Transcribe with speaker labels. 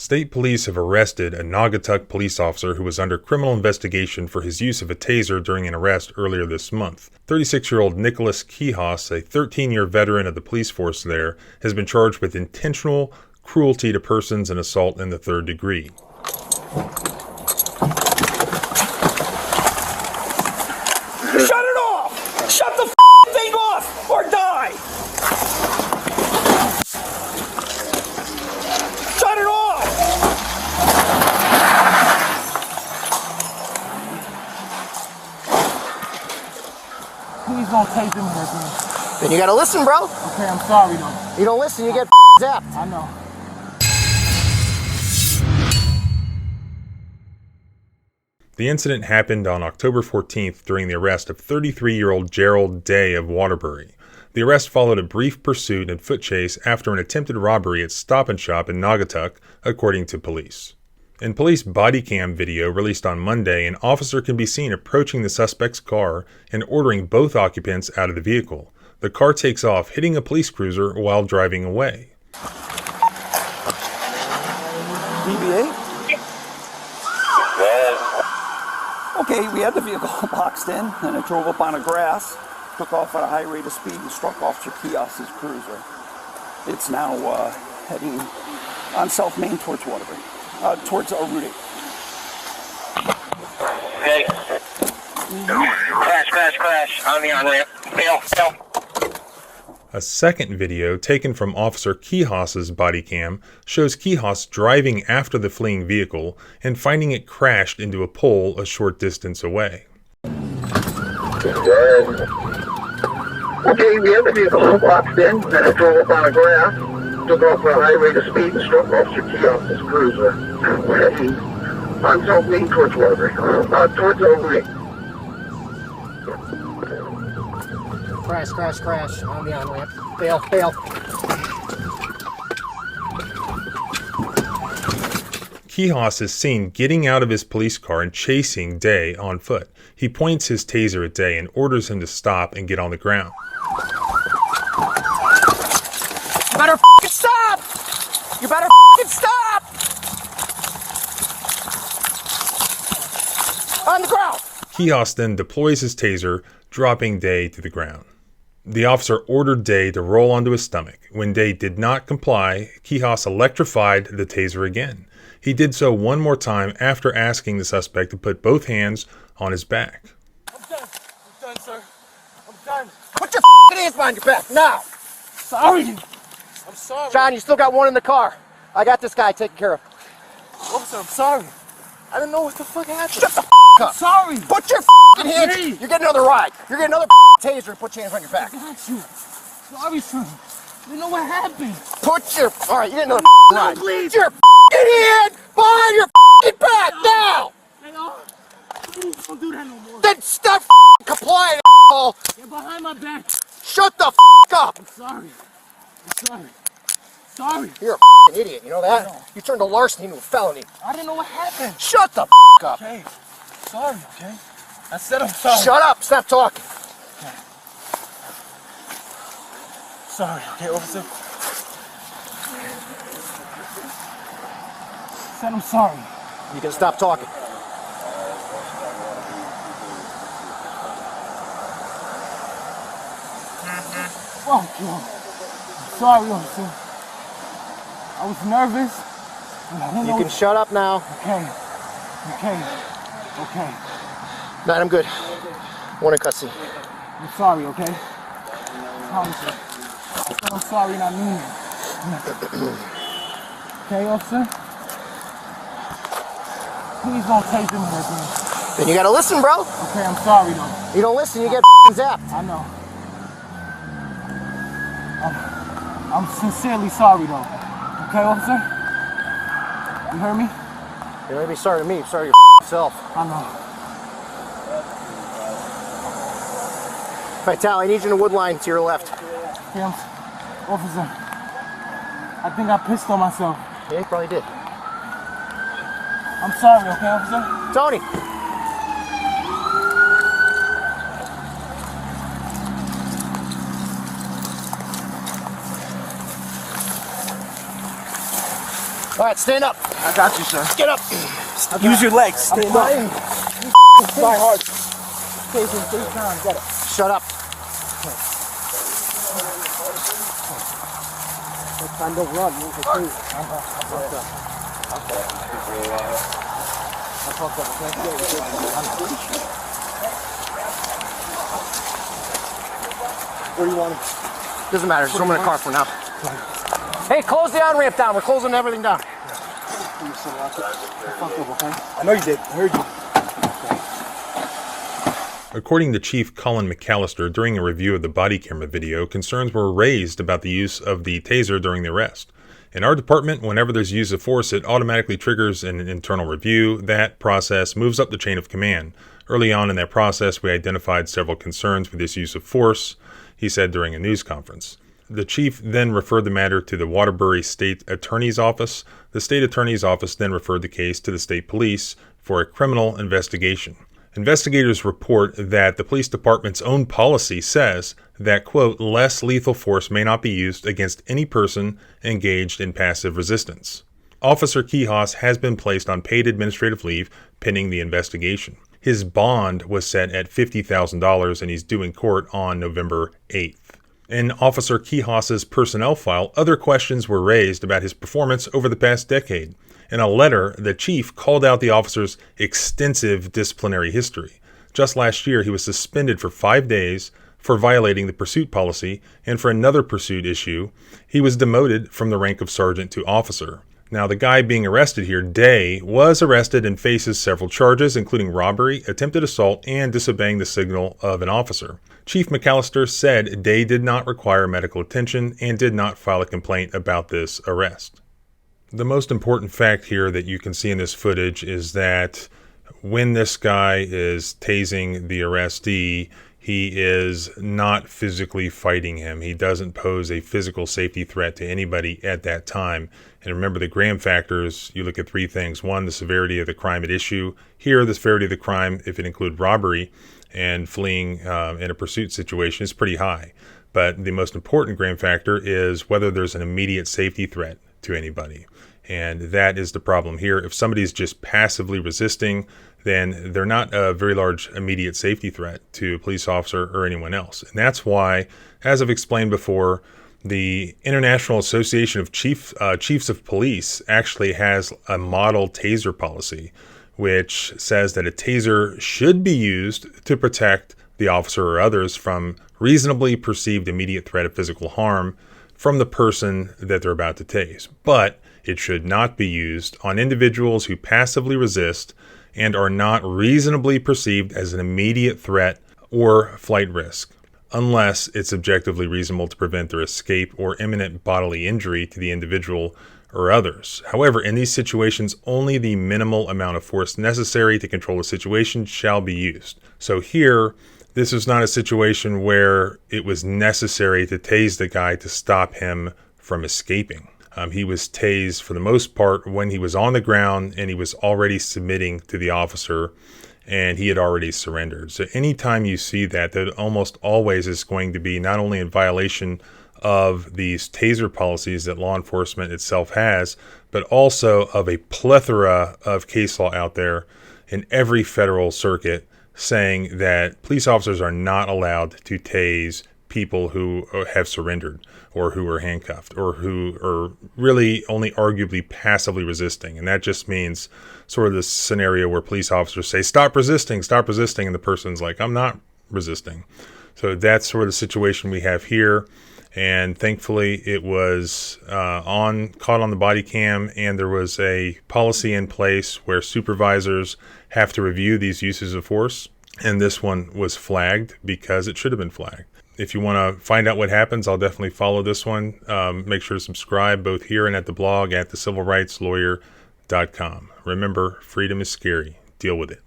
Speaker 1: State police have arrested a Naugatuck police officer who was under criminal investigation for his use of a taser during an arrest earlier this month. 36-year-old Nicholas Quijas, a 13-year veteran of the police force there, has been charged with intentional cruelty to persons and assault in the third degree.
Speaker 2: Shut it off! Shut the thing off or die! Shut it off!
Speaker 3: Please don't take them here, dude.
Speaker 4: Then you gotta listen, bro.
Speaker 3: Okay, I'm sorry, though.
Speaker 4: You don't listen, you get zapped.
Speaker 3: I know.
Speaker 1: The incident happened on October 14th during the arrest of 33-year-old Gerald Day of Waterbury. The arrest followed a brief pursuit and foot chase after an attempted robbery at Stop and Shop in Naugatuck, according to police. In police body cam video released on Monday, an officer can be seen approaching the suspect's car and ordering both occupants out of the vehicle. The car takes off, hitting a police cruiser while driving away.
Speaker 2: DBA? Okay, we had the vehicle boxed in, and it drove up on the grass, took off at a high rate of speed, and struck Officer Quijas' cruiser. It's now heading on South Main towards Waterbury, towards Route 8.
Speaker 5: Okay. Crash. On the on-ramp. Fail.
Speaker 1: A second video taken from Officer Quijas' body cam shows Quijas driving after the fleeing vehicle and finding it crashed into a pole a short distance away.
Speaker 6: Okay, we have the vehicle boxed in, and it drove up on the grass, took off at a high rate of speed, and struck Officer Quijas' cruiser. We're heading on South Main towards Waterbury, towards Route 8.
Speaker 4: Crash on the on-ramp. Fail.
Speaker 1: Quijas is seen getting out of his police car and chasing Day on foot. He points his taser at Day and orders him to stop and get on the ground.
Speaker 4: You better f***ing stop! You better f***ing stop! On the ground!
Speaker 1: Quijas then deploys his taser, dropping Day to the ground. The officer ordered Day to roll onto his stomach. When Day did not comply, Quijas electrified the taser again. He did so one more time after asking the suspect to put both hands on his back.
Speaker 3: I'm done, sir. I'm done.
Speaker 4: Put your f***ing hands behind your back, now!
Speaker 3: Sorry. I'm sorry.
Speaker 4: John, you still got one in the car. I got this guy taken care of.
Speaker 3: Officer, I'm sorry. I didn't know what the fuck happened.
Speaker 4: Shut the f*** up!
Speaker 3: Sorry.
Speaker 4: Put your f***ing hands...
Speaker 3: Please.
Speaker 4: You're getting another ride. You're getting another taser and put your hands on your back.
Speaker 3: I got you. Sorry, sir. You know what happened.
Speaker 4: Put your... Alright, you get another ride.
Speaker 3: Please.
Speaker 4: Put your f***ing hand behind your f***ing back, now!
Speaker 3: Hey, please don't do that no more.
Speaker 4: Then stop f***ing complying, asshole!
Speaker 3: Get behind my back.
Speaker 4: Shut the f*** up!
Speaker 3: I'm sorry. Sorry.
Speaker 4: You're a f***ing idiot, you know that?
Speaker 3: No.
Speaker 4: You turned a larceny into a felony.
Speaker 3: I didn't know what happened.
Speaker 4: Shut the f*** up!
Speaker 3: Okay. Sorry, okay? I said I'm sorry.
Speaker 4: Shut up! Stop talking!
Speaker 3: Sorry, okay, officer? I said I'm sorry.
Speaker 4: You can stop talking.
Speaker 3: Fuck you. I'm sorry, officer. I was nervous. I didn't
Speaker 4: You
Speaker 3: know
Speaker 4: can shut up now.
Speaker 3: Okay.
Speaker 4: Matt, I'm good. One in cutscene.
Speaker 3: I'm sorry, okay? I promise you. I said I'm sorry and I mean it. Okay, officer? Please don't take them here, dude.
Speaker 4: Then you gotta listen, bro.
Speaker 3: Okay, I'm sorry, though.
Speaker 4: You don't listen, you get zapped.
Speaker 3: I know. I'm sincerely sorry, though. Okay, officer? You heard me?
Speaker 4: You don't be sorry to me, sorry to yourself.
Speaker 3: I know.
Speaker 4: Vital, I need you in the wood line to your left.
Speaker 3: Okay, officer, I think I pissed on myself.
Speaker 4: Yeah, you probably did.
Speaker 3: I'm sorry, okay, officer?
Speaker 4: Tony! All right, stand up.
Speaker 3: I got you, sir.
Speaker 4: Get up. Use your legs. Stand up.
Speaker 3: Try hard. Taser 3 times. Got it.
Speaker 4: Shut up.
Speaker 3: Next time, don't run. You can see. Where do you want him?
Speaker 4: Doesn't matter. Just throw him in the car for now. Hey, close the on-ramp down. We're closing everything down.
Speaker 3: I know you did. I heard you.
Speaker 1: According to Chief Colin McAllister, during a review of the body camera video, concerns were raised about the use of the taser during the arrest. In our department, whenever there's use of force, it automatically triggers an internal review. That process moves up the chain of command. Early on in that process, we identified several concerns with this use of force, he said during a news conference. The chief then referred the matter to the Waterbury State Attorney's Office. The State Attorney's Office then referred the case to the state police for a criminal investigation. Investigators report that the police department's own policy says that, quote, less lethal force may not be used against any person engaged in passive resistance. Officer Quijas has been placed on paid administrative leave pending the investigation. His bond was set at $50,000 and he's due in court on November 8th. In Officer Quijas's personnel file, other questions were raised about his performance over the past decade. In a letter, the chief called out the officer's extensive disciplinary history. Just last year, he was suspended for 5 days for violating the pursuit policy, and for another pursuit issue, he was demoted from the rank of sergeant to officer. Now, the guy being arrested here, Day, was arrested and faces several charges, including robbery, attempted assault, and disobeying the signal of an officer. Chief McAllister said Day did not require medical attention and did not file a complaint about this arrest. The most important fact here that you can see in this footage is that when this guy is tasing the arrestee, he is not physically fighting him. He doesn't pose a physical safety threat to anybody at that time. And remember the Graham factors, you look at 3 things. 1, the severity of the crime at issue. Here, the severity of the crime, if it includes robbery and fleeing in a pursuit situation, is pretty high. But the most important Graham factor is whether there's an immediate safety threat to anybody. And that is the problem here. If somebody's just passively resisting, then they're not a very large immediate safety threat to a police officer or anyone else. And that's why, as I've explained before, the International Association of Chiefs of Police actually has a model taser policy, which says that a taser should be used to protect the officer or others from reasonably perceived immediate threat of physical harm from the person that they're about to tase. But it should not be used on individuals who passively resist and are not reasonably perceived as an immediate threat or flight risk, unless it's objectively reasonable to prevent their escape or imminent bodily injury to the individual or others. However, in these situations, only the minimal amount of force necessary to control the situation shall be used. So here, this is not a situation where it was necessary to tase the guy to stop him from escaping. He was tased for the most part when he was on the ground and he was already submitting to the officer and he had already surrendered. So anytime you see that, that almost always is going to be not only in violation of these taser policies that law enforcement itself has, but also of a plethora of case law out there in every federal circuit saying that police officers are not allowed to tase people who have surrendered or who are handcuffed or who are really only arguably passively resisting. And that just means sort of this scenario where police officers say, stop resisting, and the person's like, I'm not resisting. So that's sort of the situation we have here. And thankfully it was caught on the body cam, and there was a policy in place where supervisors have to review these uses of force. And this one was flagged because it should have been flagged. If you want to find out what happens, I'll definitely follow this one. Make sure to subscribe both here and at the blog at thecivilrightslawyer.com. Remember, freedom is scary. Deal with it.